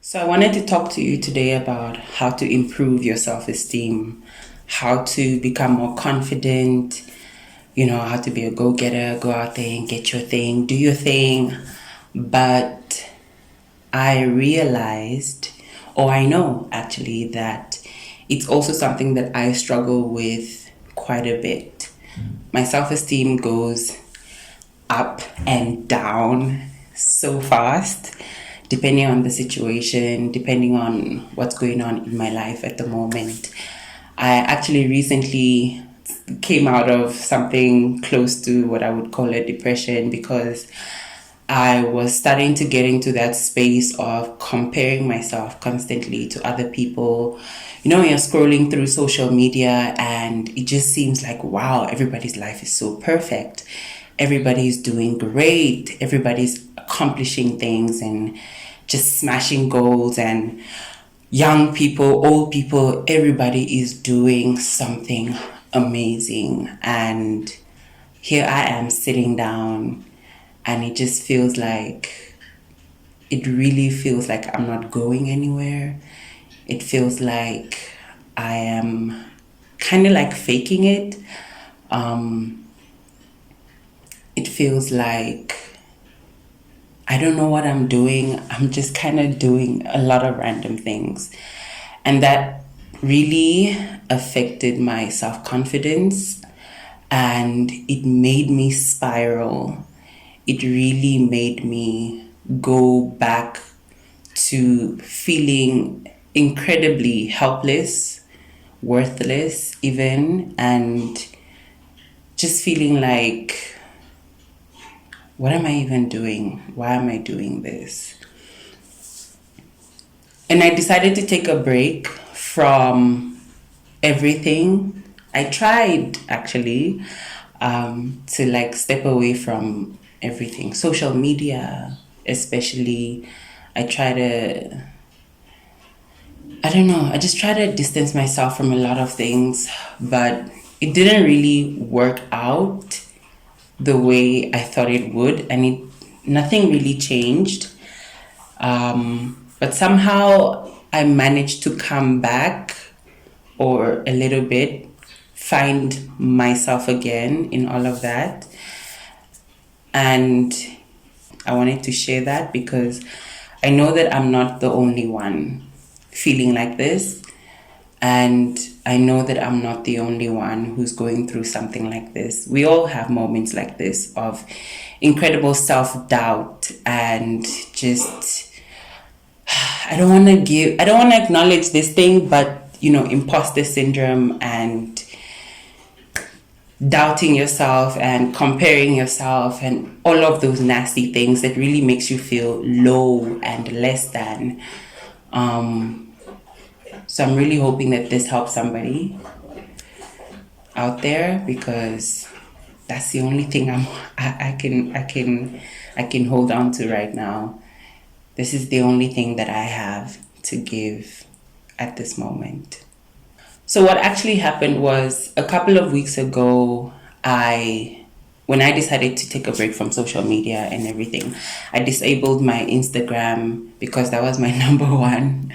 So, I wanted to talk to you today about how to improve your self esteem, how to become more confident, how to be a go getter, go out there and get your thing, do your thing. But I realized, or I know actually, that it's also something that I struggle with quite a bit. My self esteem goes up and down so fast, depending on the situation, depending on what's going on in my life at the moment. I actually recently came out of something close to what I would call a depression because I was starting to get into that space of comparing myself constantly to other people. You're scrolling through social media and it just seems like, wow, everybody's life is so perfect. Everybody's doing great. Everybody's accomplishing things and just smashing goals, and young people, old people, everybody is doing something amazing. And here I am sitting down and it really feels like I'm not going anywhere. It feels like I am kind of like faking it. It feels like I don't know what I'm doing. I'm just kind of doing a lot of random things. And that really affected my self confidence and it made me spiral. It really made me go back to feeling incredibly helpless, worthless, even, and just feeling like, what am I even doing? Why am I doing this? And I decided to take a break from everything. I tried actually to like step away from everything, social media, especially. I try to, I don't know, I just try to distance myself from a lot of things, but it didn't really work out the way I thought it would, and nothing really changed. But somehow I managed to come back, or a little bit, find myself again in all of that. And I wanted to share that because I know that I'm not the only one feeling like this. And I know that I'm not the only one who's going through something like this. We all have moments like this of incredible self-doubt and just, I don't want to acknowledge this thing, but imposter syndrome and doubting yourself and comparing yourself and all of those nasty things that really makes you feel low and less than. So I'm really hoping that this helps somebody out there, because that's the only thing I can hold on to right now. This is the only thing that I have to give at this moment. So what actually happened was, a couple of weeks ago, when I decided to take a break from social media and everything, I disabled my Instagram because that was my number one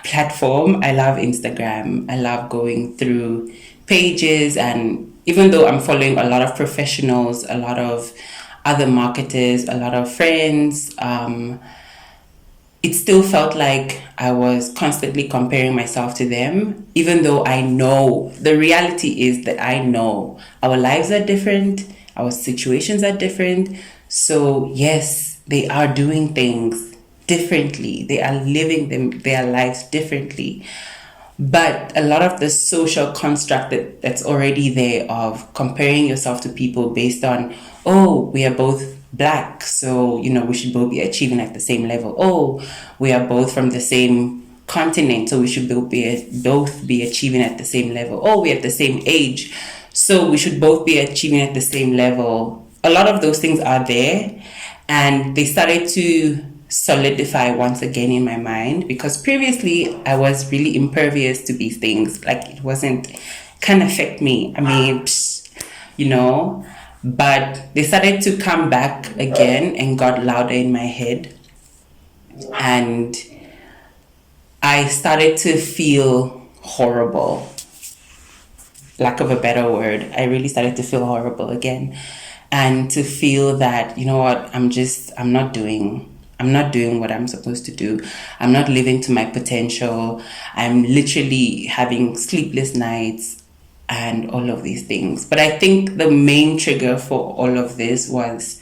platform. I love Instagram. I love going through pages, and even though I'm following a lot of professionals, a lot of other marketers, a lot of friends, it still felt like I was constantly comparing myself to them, even though I know the reality is that I know our lives are different, our situations are different. So, yes, they are doing things differently, they are living their lives differently. But a lot of the social construct that's already there of comparing yourself to people based on, oh, we are both black, so we should both be achieving at the same level. Oh, we are both from the same continent, so we should both be achieving at the same level. Oh, we're at the same age, so we should both be achieving at the same level. A lot of those things are there, and they started to solidify once again in my mind, because previously I was really impervious to these things. Like, it wasn't kind of affect me. I mean, but they started to come back again and got louder in my head. And I started to feel horrible. Lack of a better word, I really started to feel horrible again, and to feel that, you know what, I'm not doing what I'm supposed to do. I'm not living to my potential. I'm literally having sleepless nights and all of these things. But I think the main trigger for all of this was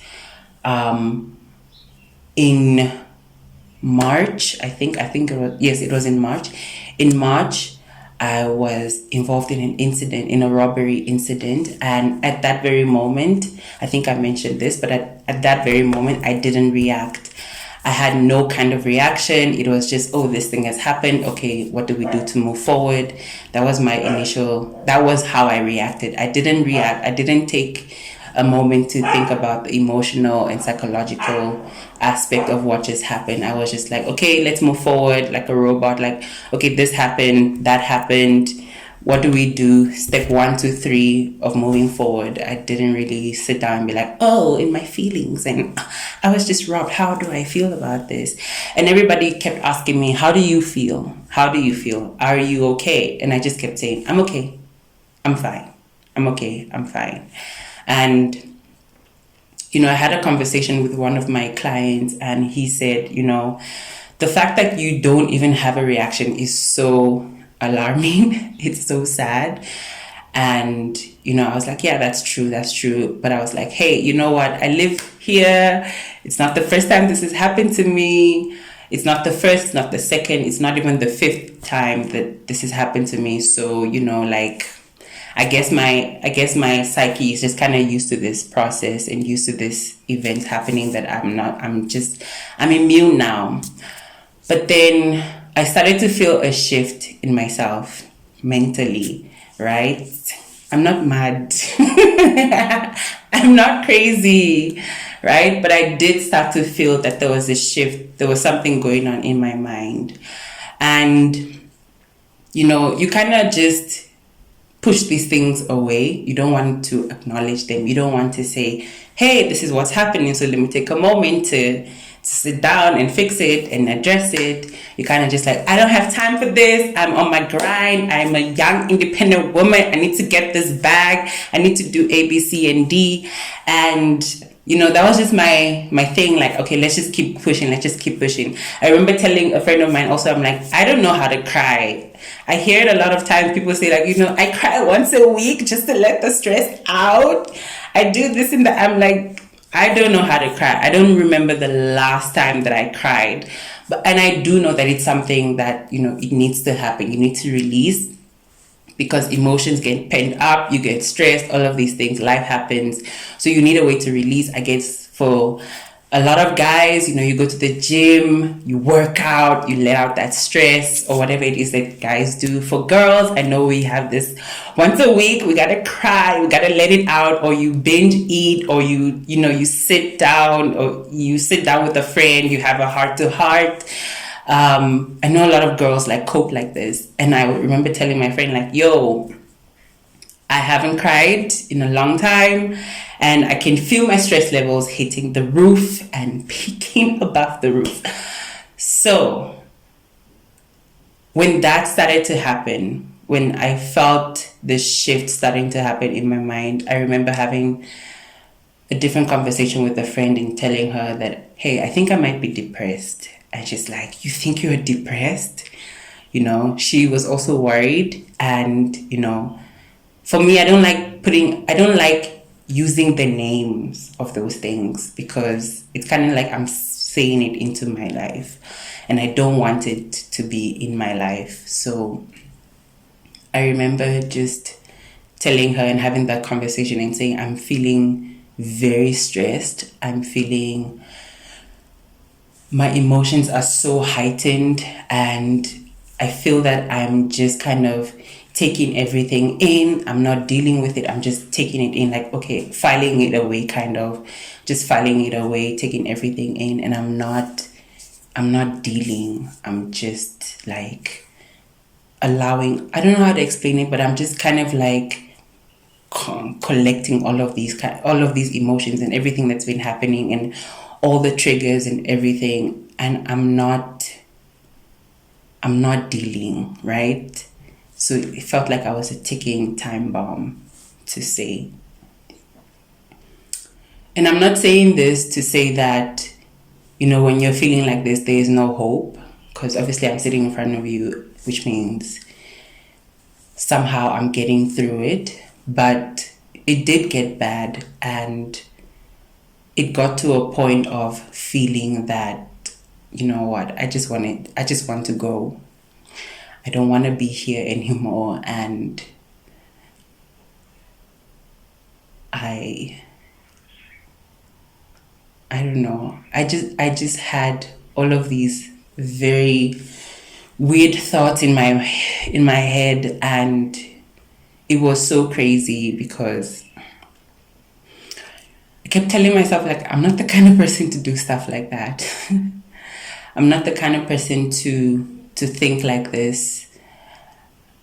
in March. I think it was, yes, it was in March. In March, I was involved in an incident, in a robbery incident, and at that very moment, I think I mentioned this, but at that very moment, I didn't react. I had no kind of reaction. It was just, oh, this thing has happened. Okay, what do we do to move forward? That was how I reacted. I didn't react. I didn't take a moment to think about the emotional and psychological aspect of what just happened. I was just like, okay, let's move forward like a robot. Like, okay, this happened, that happened. What do we do? Step 1, 2, 3 of moving forward. I didn't really sit down and be like, oh, in my feelings. And I was just robbed. How do I feel about this? And everybody kept asking me, how do you feel? How do you feel? Are you okay? And I just kept saying, I'm okay. I'm fine. I'm okay. I'm fine. And, I had a conversation with one of my clients, and he said, the fact that you don't even have a reaction is so alarming. It's so sad. And, I was like, yeah, that's true. That's true. But I was like, hey, you know what? I live here. It's not the first time this has happened to me. It's not the first, it's not the second, it's not even the fifth time that this has happened to me. So, I guess my psyche is just kind of used to this process and used to this event happening, that I'm immune now. But then I started to feel a shift in myself mentally, right? I'm not mad. I'm not crazy, right? But I did start to feel that there was a shift. There was something going on in my mind. And, you kind of just push these things away. You don't want to acknowledge them. You don't want to say, hey, this is what's happening, so let me take a moment to sit down and fix it and address it. You kind of just like, I don't have time for this. I'm on my grind. I'm a young independent woman. I need to get this bag. I need to do A, B, C, and D. And that was just my thing. Like, okay, let's just keep pushing. Let's just keep pushing. I remember telling a friend of mine also, I'm like, I don't know how to cry. I hear it a lot of times. People say like, I cry once a week just to let the stress out. I do this and that. I'm like, I don't know how to cry. I don't remember the last time that I cried. And I do know that it's something that, it needs to happen. You need to release, because emotions get pent up, you get stressed, all of these things, life happens. So you need a way to release. I guess for a lot of guys, you go to the gym, you work out, you let out that stress or whatever it is that guys do. For girls, I know we have this once a week, we gotta cry, we gotta let it out, or you binge eat, or you sit down, or you sit down with a friend, you have a heart to heart. I know a lot of girls like cope like this. And I remember telling my friend like, yo, I haven't cried in a long time, and I can feel my stress levels hitting the roof and peaking above the roof. So when that started to happen, when I felt the shift starting to happen in my mind, I remember having a different conversation with a friend and telling her that, hey, I think I might be depressed. And she's like, you think you're depressed? She was also worried. And, for me, I don't like using the names of those things, because it's kind of like I'm saying it into my life, and I don't want it to be in my life. So I remember just telling her and having that conversation and saying, I'm feeling very stressed. My emotions are so heightened, and I feel that I'm just kind of taking everything in. I'm not dealing with it. I'm just taking it in, like, okay, filing it away, kind of just filing it away, taking everything in. And I'm not dealing. I'm just like allowing, I don't know how to explain it, but I'm just kind of like collecting all of these emotions and everything that's been happening and all the triggers and everything. And I'm not I'm not dealing, right? So it felt like I was a ticking time bomb, to say. And I'm not saying this to say that, when you're feeling like this, there is no hope. Because obviously I'm sitting in front of you, which means somehow I'm getting through it. But it did get bad, and it got to a point of feeling that, you know what, I just want to go. I don't want to be here anymore. And I don't know. I just had all of these very weird thoughts in my head, and it was so crazy because I kept telling myself, like, I'm not the kind of person to do stuff like that. I'm not the kind of person to think like this.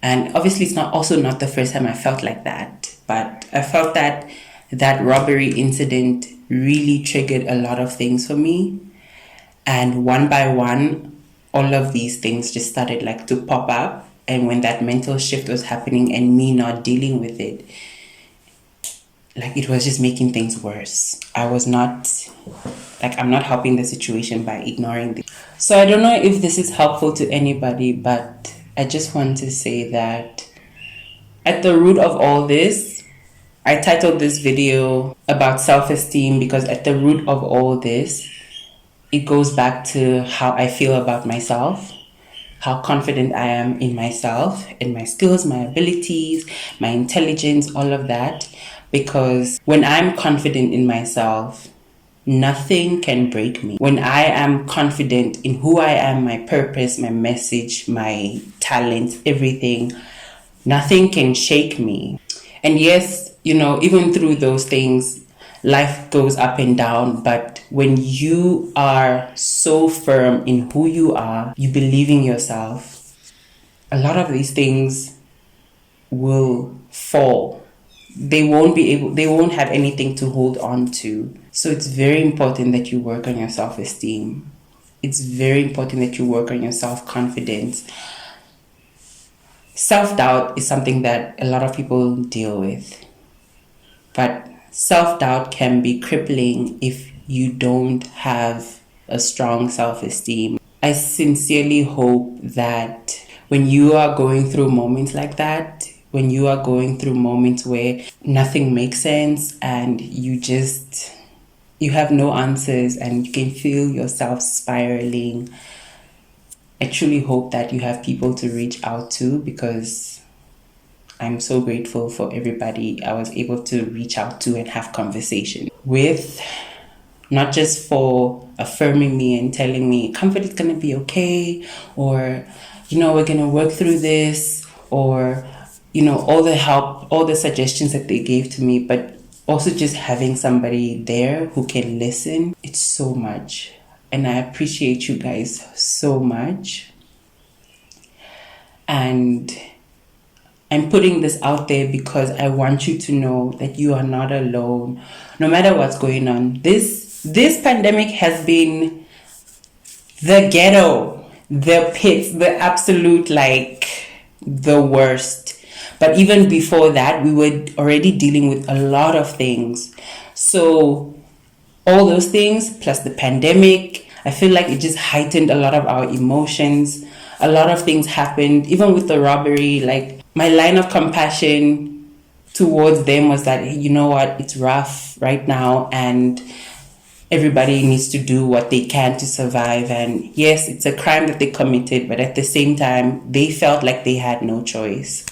And obviously it's not the first time I felt like that, but I felt that that robbery incident really triggered a lot of things for me. And one by one, all of these things just started like to pop up. And when that mental shift was happening and me not dealing with it, like, it was just making things worse. I'm not helping the situation by ignoring this. So I don't know if this is helpful to anybody, but I just want to say that at the root of all this, I titled this video about self-esteem because at the root of all this, it goes back to how I feel about myself, how confident I am in myself, in my skills, my abilities, my intelligence, all of that. Because when I'm confident in myself, nothing can break me. When I am confident in who I am, my purpose, my message, my talents, everything, nothing can shake me. And yes, even through those things, life goes up and down. But when you are so firm in who you are, you believe in yourself, a lot of these things will fall. They won't have anything to hold on to. So it's very important that you work on your self-esteem. It's very important that you work on your self-confidence. Self-doubt is something that a lot of people deal with. But self-doubt can be crippling if you don't have a strong self-esteem. I sincerely hope that when you are going through moments like that, when you are going through moments where nothing makes sense and you have no answers and you can feel yourself spiraling, I truly hope that you have people to reach out to, because I'm so grateful for everybody I was able to reach out to and have conversation with, not just for affirming me and telling me comfort is going to be okay, or we're going to work through this, or all the help, all the suggestions that they gave to me, but also just having somebody there who can listen. It's so much, and I appreciate you guys so much. And I'm putting this out there because I want you to know that you are not alone, no matter what's going on. This pandemic has been the ghetto, the pits, the absolute, like, the worst. But even before that, we were already dealing with a lot of things. So all those things plus the pandemic, I feel like it just heightened a lot of our emotions. A lot of things happened, even with the robbery. Like, my line of compassion towards them was that, you know what, it's rough right now and everybody needs to do what they can to survive. And yes, it's a crime that they committed, but at the same time, they felt like they had no choice.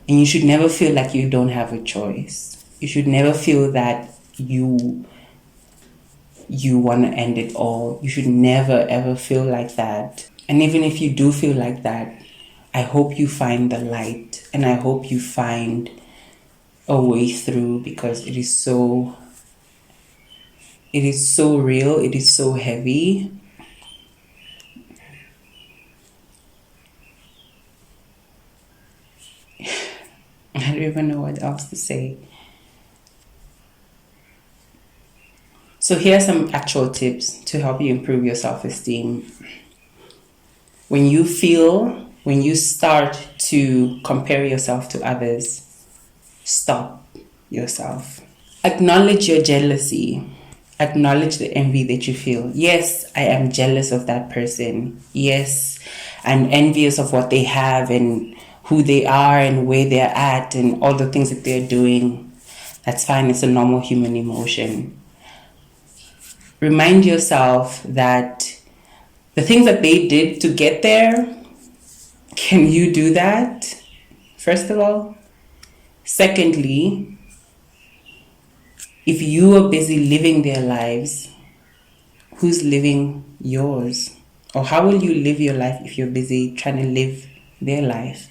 And you should never feel like you don't have a choice. You should never feel that you want to end it all. You should never ever feel like that. And even if you do feel like that, I hope you find the light, and I hope you find a way through, because it is so real, it is so heavy. I don't even know what else to say. So here are some actual tips to help you improve your self-esteem. When you start to compare yourself to others, stop yourself. Acknowledge your jealousy. Acknowledge the envy that you feel. Yes, I am jealous of that person. Yes, I'm envious of what they have and who they are and where they're at and all the things that they're doing. That's fine. It's a normal human emotion. Remind yourself that the things that they did to get there, can you do that? First of all. Secondly, if you are busy living their lives, who's living yours? Or how will you live your life if you're busy trying to live their life?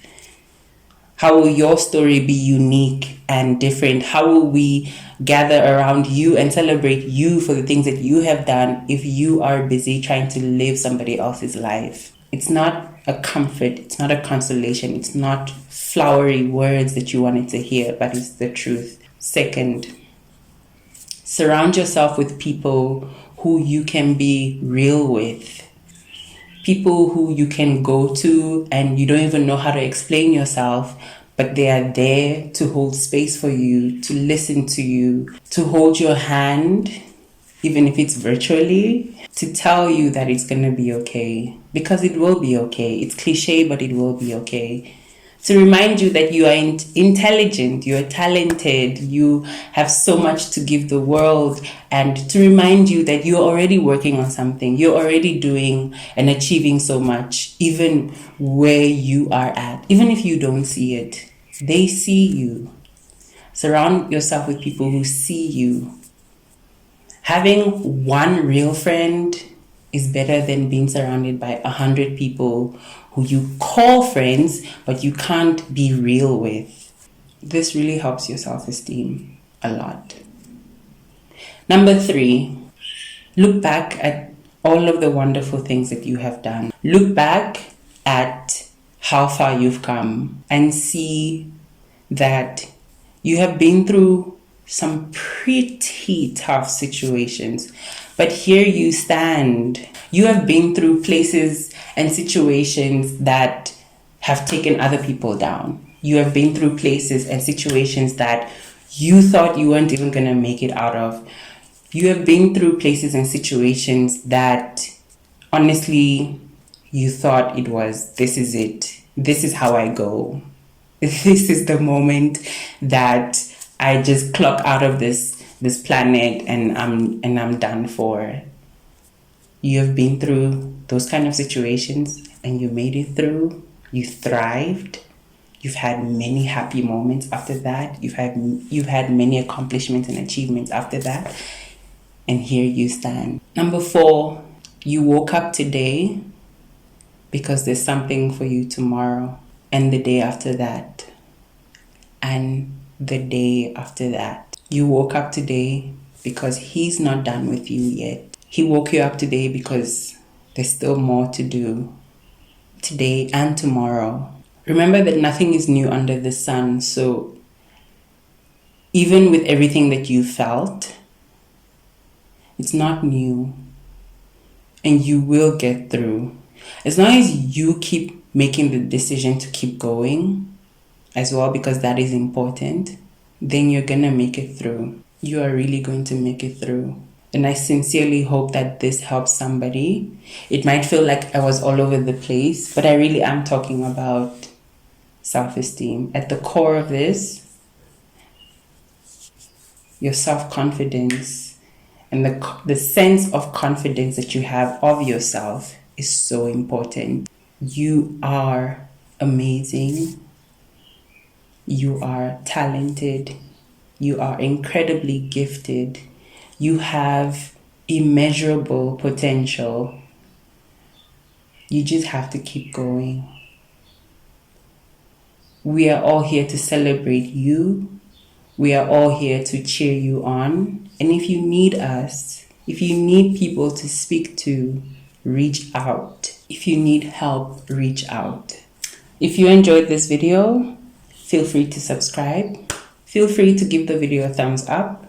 How will your story be unique and different? How will we gather around you and celebrate you for the things that you have done if you are busy trying to live somebody else's life? It's not a comfort. It's not a consolation. It's not flowery words that you wanted to hear, but it's the truth. Second, surround yourself with people who you can be real with. People who you can go to and you don't even know how to explain yourself, but they are there to hold space for you, to listen to you, to hold your hand, even if it's virtually, to tell you that it's going to be okay. Because it will be okay. It's cliche, but it will be okay. To remind you that you are intelligent, you are talented, you have so much to give the world, and to remind you that you're already working on something, you're already doing and achieving so much, even where you are at. Even if you don't see it, they see you. Surround yourself with people who see you. Having one real friend is better than being surrounded by 100 people who you call friends, but you can't be real with. This really helps your self-esteem a lot. Number 3, look back at all of the wonderful things that you have done. Look back at how far you've come and see that you have been through some pretty tough situations, but here you stand. You have been through places and situations that have taken other people down. You have been through places and situations that you thought you weren't even going to make it out of. You have been through places and situations that honestly you thought it was, this is it. This is how I go. This is the moment that I just clock out of this planet and I'm done for. You have been through those kind of situations and you made it through. You thrived. You've had many happy moments after that. You've had many accomplishments and achievements after that. And here you stand. Number 4, you woke up today because there's something for you tomorrow and the day after that and the day after that. You woke up today because he's not done with you yet. He woke you up today because there's still more to do today and tomorrow. Remember that nothing is new under the sun. So even with everything that you felt, it's not new. And you will get through. As long as you keep making the decision to keep going as well, because that is important, then you're going to make it through. You are really going to make it through. And I sincerely hope that this helps somebody. It might feel like I was all over the place, but I really am talking about self-esteem. At the core of this, your self-confidence and the sense of confidence that you have of yourself is so important. You are amazing. You are talented. You are incredibly gifted. You have immeasurable potential. You just have to keep going. We are all here to celebrate you. We are all here to cheer you on. And if you need us, if you need people to speak to, reach out. If you need help, reach out. If you enjoyed this video, feel free to subscribe. Feel free to give the video a thumbs up.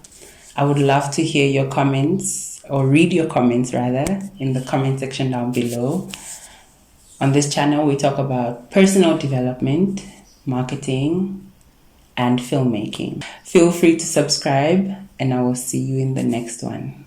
I would love to hear your comments, or read your comments rather, in the comment section down below. On this channel, we talk about personal development, marketing, and filmmaking. Feel free to subscribe, and I will see you in the next one.